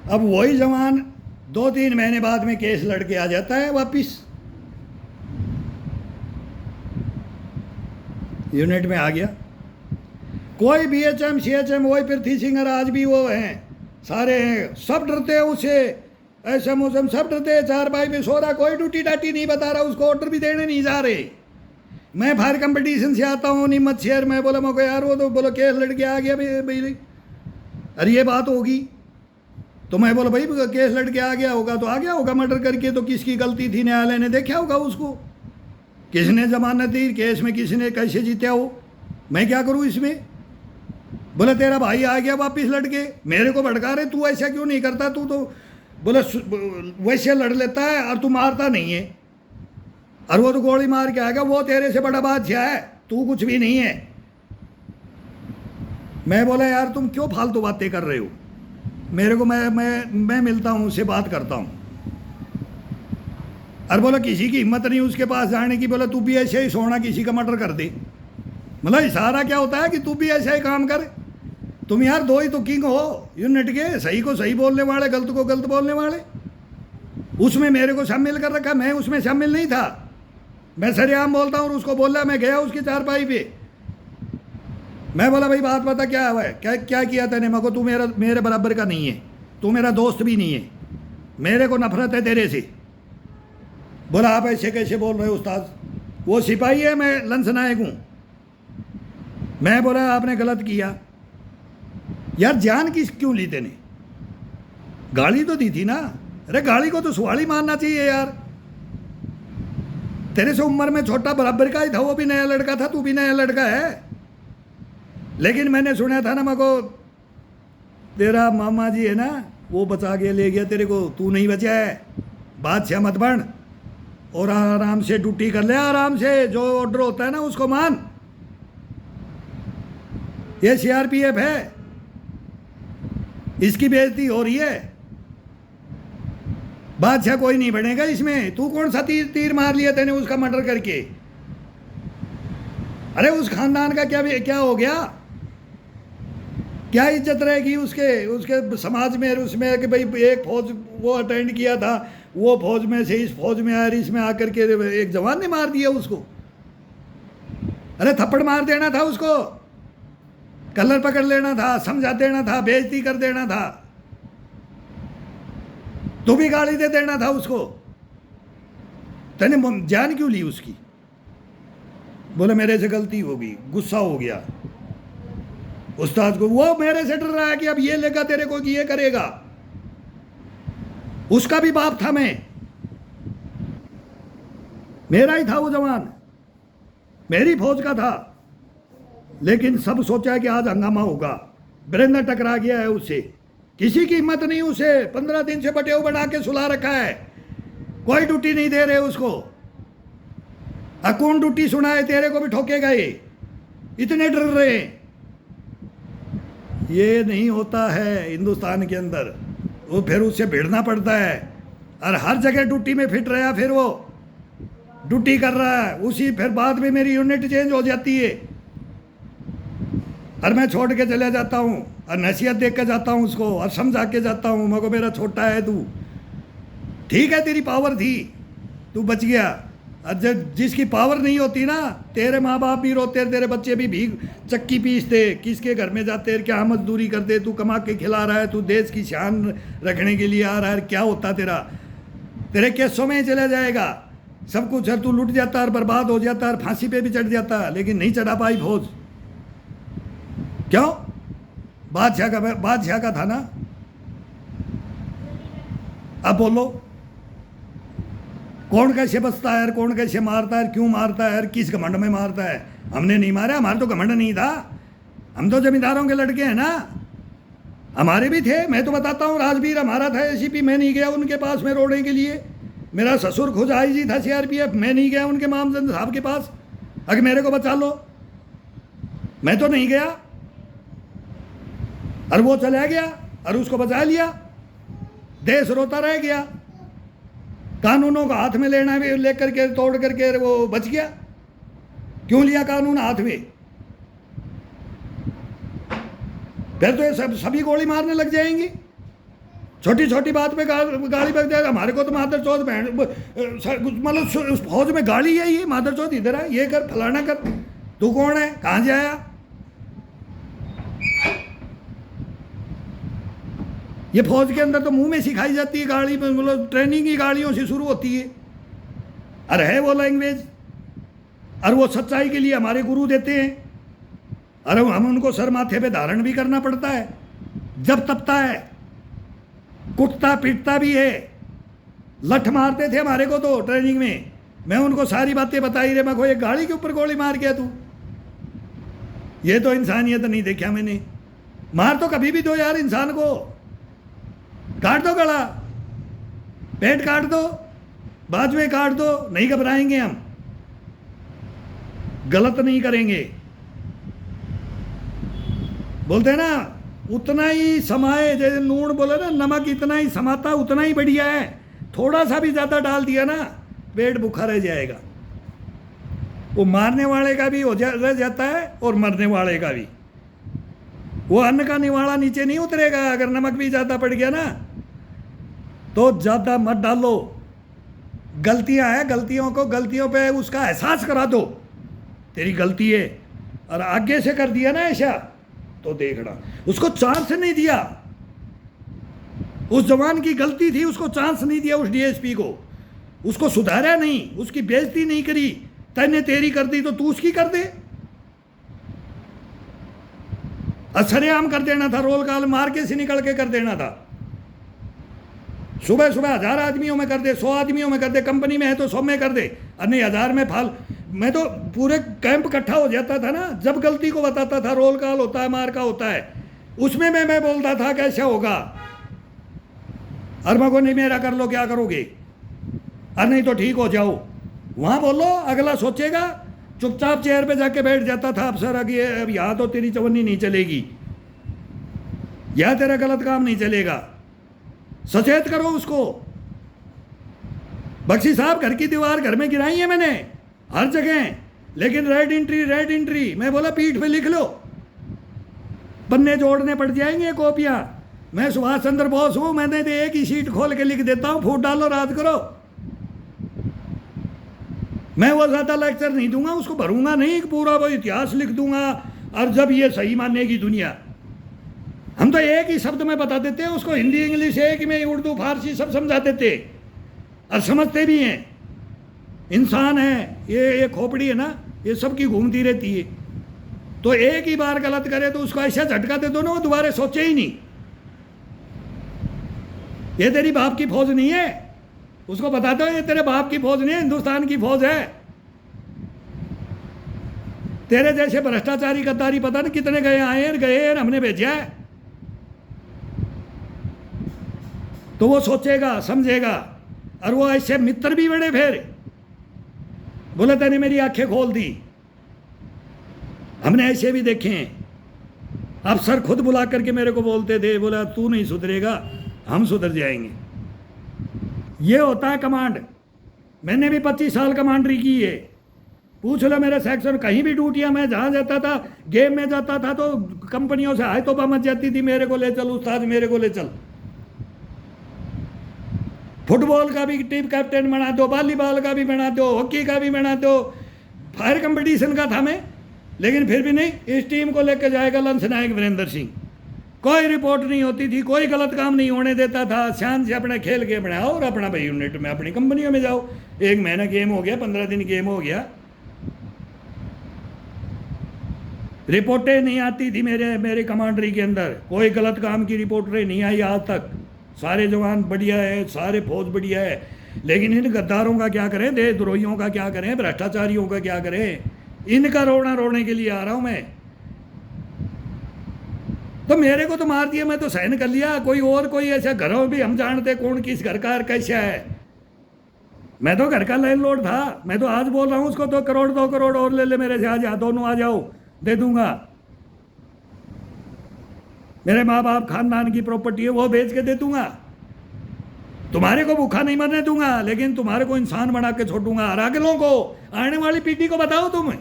अब वही जवान 2-3 महीने बाद में केस लड़के आ जाता है वापिस, यूनिट में आ गया। कोई BHM CHM, वही पृथ्वी सिंह आज भी वो हैं, सारे हैं, सब डरते हैं उससे, ऐसा मौसम सब डरते हैं। 4 भाई पे सो रहा, कोई ड्यूटी डाटी नहीं बता रहा, उसको ऑर्डर भी देने नहीं जा रहे। मैं फायर कंपटीशन से आता हूँ नीमच शहर में, बोला मको यार वो तो बोलो केस लड़के आ गया भाई, अरे ये बात होगी तो मैं बोला भाई केस लड़के आ गया होगा तो आ गया होगा, मर्डर करके तो किसकी गलती थी, न्यायालय ने देखा होगा उसको, किसने जमानत दी, केस में किसने कैसे जीता हो, मैं क्या करूँ इसमें। बोला तेरा भाई आ गया वापिस लड़के, मेरे को भड़का रहे, तू ऐसा क्यों नहीं करता, तू तो बोला वैसे लड़ लेता है और तू मारता नहीं है, और वो तो गोली मार के आएगा, वो तेरे से बड़ा बादशाह है, तू कुछ भी नहीं है। मैं बोला यार तुम क्यों फालतू बातें कर रहे हो, मेरे को मैं मिलता हूँ उससे बात करता हूँ। और बोला किसी की हिम्मत नहीं उसके पास जाने की, बोला तू भी ऐसे ही सोना किसी का मर्डर कर दे। मतलब इशारा क्या होता है कि तू भी ऐसा ही काम कर, तुम यार 2 ही तो किंग हो यूनिट के, सही को सही बोलने वाले, गलत को गलत बोलने वाले। उसमें मेरे को शामिल कर रखा, मैं उसमें शामिल नहीं था, मैं सरेआम बोलता हूँ और उसको बोल रहा, मैं गया उसकी चारपाई पे, मैं बोला भाई बात बता क्या है, क्या किया तेने, मको तू मेरे बराबर का नहीं है, तू मेरा दोस्त भी नहीं है, मेरे को नफरत है तेरे से। बोला आप ऐसे कैसे बोल रहे हो उस्ताद, वो सिपाही है, मैं लंस नायक हूँ। मैं बोला आपने गलत किया यार, जान किस क्यों ली तेने, गाली तो दी थी ना, अरे गाली को तो सवाली मानना चाहिए यार, तेरे से उम्र में छोटा बराबर का ही था, वो भी नया लड़का था, तू भी नया लड़का है। लेकिन मैंने सुना था ना मको तेरा मामा जी है ना वो बचा के ले गया तेरे को, तू नहीं बचा है, बादशाह मत बन और आराम से ड्यूटी कर ले, आराम से जो ऑर्डर होता है ना उसको मान, ये CRPF है, इसकी बेइज्जती हो रही है, बादशाह कोई नहीं बनेगा इसमें। तू कौन सा तीर मार लिया तेने उसका मर्डर करके, अरे उस खानदान का क्या हो गया, क्या इज्जत रहेगी उसके समाज में, उसमें कि भाई एक फौज वो अटेंड किया था, वो फौज में से इस फौज में आया, इसमें आकर के एक जवान ने मार दिया उसको, अरे थप्पड़ मार देना था उसको, कलर पकड़ लेना था, समझा देना था, बेइज्जती कर देना था, तू भी गाली दे देना था उसको, तूने जान क्यों ली उसकी। बोले मेरे से गलती होगी, गुस्सा हो गया उस्ताद को, वो मेरे से डर रहा है कि अब ये लेगा तेरे को कि ये करेगा, उसका भी बाप था मैं, मेरा ही था वो जवान, मेरी फौज का था, लेकिन सब सोचा कि आज हंगामा होगा, वीरेंद्र टकरा गया है उससे, किसी की हिम्मत नहीं, उसे 15 दिन से बटेऊ बना के सुला रखा है, कोई ड्यूटी नहीं दे रहे उसको, कौन ड्यूटी सुनाए, तेरे को भी ठोकेगा ये, इतने डर रहे। ये नहीं होता है हिंदुस्तान के अंदर, वो फिर उससे भिड़ना पड़ता है, और हर जगह ड्यूटी में फिट रहा, फिर वो ड्यूटी कर रहा है उसी, फिर बाद में मेरी यूनिट चेंज हो जाती है और मैं छोड़ के चला जाता हूँ और नसीहत देख के जाता हूँ उसको और समझा के जाता हूँ, मगर मेरा छोटा है तू, ठीक है तेरी पावर थी, तू बच गया, और जब जिसकी पावर नहीं होती ना, तेरे माँ बाप भी रोते, तेरे बच्चे भी भीग चक्की पीसते, किसके घर में जाते, क्या मजदूरी करते, तू कमा के खिला रहा है, तू देश की शान रखने के लिए आ रहा है, क्या होता तेरा, तेरे केसों में ही चला जाएगा सब कुछ, तू लुट जाता और बर्बाद हो जाता और फांसी पे भी चढ़ जाता, लेकिन नहीं चढ़ा पाई फौज, क्यों, बादशाह का था ना। अब बोलो कौन कैसे बचता है, कौन कैसे मारता है, क्यों मारता है, किस घमंड में मारता है, हमने नहीं मारा, हमारा तो घमंड नहीं था, हम तो जमींदारों के लड़के हैं ना, हमारे भी थे, मैं तो बताता हूँ, राजवीर हमारा था ACP, मैं नहीं गया उनके पास में रोड़े के लिए, मेरा ससुर खुद IG था CRPF, मैं नहीं गया उनके मामचंद साहब के पास, अगर मेरे को बचा लो, मैं तो नहीं गया, और वो चला गया और उसको बचा लिया, देश रोता रह गया, कानूनों का हाथ में लेना भी लेकर के तोड़ करके वो बच गया, क्यों लिया कानून हाथ में, फिर तो ये सभी गोली मारने लग जाएंगी, छोटी छोटी बात पे गाली बक जाएगा। हमारे को तो मादर चौथ बहन मतलब उस फौज में गाली है, ये मादर चौथ इधर है, ये कर फलाना कर। तू कौन है, कहाँ से आया? ये फौज के अंदर तो मुंह में सिखाई जाती है गाड़ी, मतलब ट्रेनिंग ही गाड़ियों से शुरू होती है। अरे है वो लैंग्वेज, और वो सच्चाई के लिए हमारे गुरु देते हैं। अरे हम उनको सर माथे पे धारण भी करना पड़ता है, जब तपता है, कुटता पीटता भी है। लठ मारते थे हमारे को तो ट्रेनिंग में, मैं उनको सारी बातें बताई रे, मैं को एक गाड़ी के ऊपर गोली मार गया तू, ये तो इंसानियत नहीं देखा मैंने। मार तो कभी भी दो यार इंसान को, काट दो गला, पेट काट दो, बाजू में काट दो, नहीं घबराएंगे हम, गलत नहीं करेंगे। बोलते हैं ना उतना ही समाए, जैसे नून बोले ना नमक इतना ही समाता उतना ही बढ़िया है, थोड़ा सा भी ज़्यादा डाल दिया ना पेट भूखा रह जाएगा। वो मारने वाले का भी रह जाता है और मरने वाले का भी। वो अन्न का निवाड़ा नीचे नहीं उतरेगा, अगर नमक भी ज़्यादा पड़ गया ना तो ज़्यादा मत डालो। गलतियां हैं, गलतियों को गलतियों पे उसका एहसास करा दो, तेरी गलती है, और आगे से कर दिया ना ऐसा तो देखना। उसको चांस नहीं दिया, उस जवान की गलती थी, उसको चांस नहीं दिया उस डीएसपी को, उसको सुधारा नहीं, उसकी बेइज्जती नहीं करी। तैने तेरी कर दी तो तू उसकी कर दे, असरेआम कर देना था, रोल कॉल मार के से निकल के कर देना था। सुबह सुबह 1000 आदमियों में कर दे, 100 आदमियों में कर दे, कंपनी में है तो 100 में कर दे, और नहीं 1000 में फाल। मैं तो पूरे कैंप इकट्ठा हो जाता था ना, जब गलती को बताता था, रोल कॉल होता है, मार का होता है, उसमें मैं बोलता था कैसा होगा, अरमा को नहीं मेरा कर लो, क्या करोगे, और नहीं तो ठीक हो जाओ, वहाँ बोलो, अगला सोचेगा। चुपचाप चेयर पे जाके बैठ जाता था अफसर, अब ये अब यहाँ तो तेरी चवन्नी नहीं चलेगी, यहाँ तेरा गलत काम नहीं चलेगा, सचेत करो उसको। बख्शी साहब घर की दीवार घर में गिराई है मैंने हर जगह, लेकिन रेड एंट्री मैं बोला पीठ पे लिख लो, पन्ने जोड़ने पड़ जाएंगे कॉपियां। मैं सुभाष चंद्र बोस हूं, मैंने तो एक ही शीट खोल के लिख देता हूं, फूट डालो राज करो। मैं वो ज़्यादा लेक्चर नहीं दूंगा, उसको भरूंगा नहीं, पूरा वो इतिहास लिख दूंगा, और जब ये सही मानेगी दुनिया। हम तो एक ही शब्द में बता देते हैं उसको, हिंदी इंग्लिश एक ही में, उर्दू फारसी सब समझा देते, और समझते भी हैं। इंसान है ये खोपड़ी है ना, ये सबकी घूमती रहती है, तो एक ही बार गलत करे तो उसको ऐसा झटका दे दो ना, वो दोबारा सोचे ही नहीं। ये तेरी बाप की फौज नहीं है, उसको बता दो ये तेरे बाप की फौज नहीं है, हिंदुस्तान की फौज है। तेरे जैसे भ्रष्टाचारी गद्दारी पता नहीं कितने गए आए हमने भेजा है, तो वो सोचेगा समझेगा। और वो ऐसे मित्र भी बड़े, फिर बोले तेने मेरी आंखें खोल दी। हमने ऐसे भी देखे हैं, अफसर खुद बुला करके मेरे को बोलते थे, बोला तू नहीं सुधरेगा हम सुधर जाएंगे। ये होता है कमांड। मैंने भी 25 साल कमांडरी की है, पूछ लो मेरे सेक्शन, कहीं भी ड्यूटियां, मैं जहाँ जाता था, गेम में जाता था तो कंपनियों से हाय तोबा मच जाती थी, मेरे को ले चल उस्ताद, मेरे को ले चल। फुटबॉल का भी टीम कैप्टन बना दो, वॉलीबॉल का भी बना दो, हॉकी का भी बना दो, फायर कंपटीशन का था मैं, लेकिन फिर भी नहीं, इस टीम को लेकर जाएगा लंस नायक वीरेंद्र सिंह। कोई रिपोर्ट नहीं होती थी, कोई गलत काम नहीं होने देता था, शान से अपने खेल के बनाओ और अपना भाई यूनिट में अपनी कंपनियों में जाओ। 1 महीना गेम हो गया, 15 दिन गेम हो गया, रिपोर्टें नहीं आती थी मेरे कमांडरी के अंदर, कोई गलत काम की रिपोर्टें नहीं आई आज तक। सारे जवान बढ़िया है, सारे फौज बढ़िया है, लेकिन इन गद्दारों का क्या करें, देशद्रोहियों का क्या करें, भ्रष्टाचारियों का क्या करें, इनका रोने के लिए आ रहा हूं मैं। तो मेरे को तो मार दिया, मैं तो सहन कर लिया, कोई ऐसा घरों में भी हम जानते कौन किस घर का कैसा है। मैं तो घर का लैंडलॉर्ड था, मैं तो आज बोल रहा हूँ उसको तो 2 करोड़ और ले ले मेरे से, आज दोनों आ जाओ दे दूंगा। मेरे माँ बाप खानदान की प्रॉपर्टी है, वो बेच के दे दूंगा। तुम्हारे को भूखा नहीं मरने दूंगा, लेकिन तुम्हारे को इंसान बना के छोड़ूंगा। और अगलों को, आने वाली पीढ़ी को बताओ तुम्हें,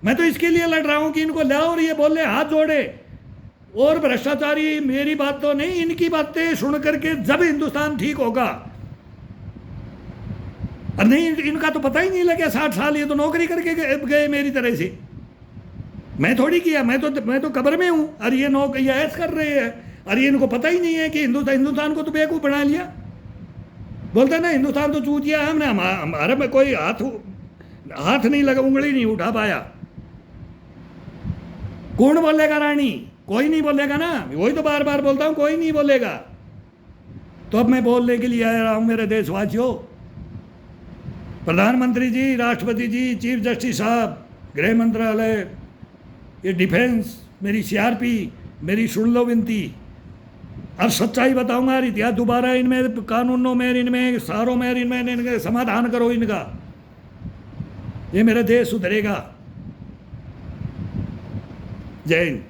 मैं तो इसके लिए लड़ रहा हूं कि इनको लाओ और ये बोले हाथ जोड़े, और भ्रष्टाचारी मेरी बात तो नहीं, इनकी बातें सुन करके जब हिंदुस्तान ठीक होगा। और नहीं, इनका तो पता ही नहीं लगे 60 साल ये तो नौकरी करके गए मेरी तरह से। मैं थोड़ी किया, मैं तो कब्र में हूं और ये ऐश कर रहे हैं। और ये इनको पता ही नहीं है कि हिंदुस्तान को तो बेवकूफ बना लिया। बोलते ना हिंदुस्तान तो चूतिया है, हमने हमारे में कोई हाथ नहीं लगा, उंगली नहीं उठा पाया। कौन बोलेगा रानी? कोई नहीं बोलेगा ना। वही तो बार बार बोलता हूं, कोई नहीं बोलेगा। तो अब मैं बोलने के लिए आया हूं मेरे देशवासियों, प्रधानमंत्री जी, राष्ट्रपति जी, चीफ जस्टिस साहब, गृह मंत्रालय, ये डिफेंस, मेरी सीआरपी, मेरी सुन लो विनती। और सच्चाई बताऊंगा, इतिहास दोबारा इनमें कानूनों में, इनमें सारों में, इनमें समाधान करो इनका। ये मेरा देश सुधरेगा। जय हिंद।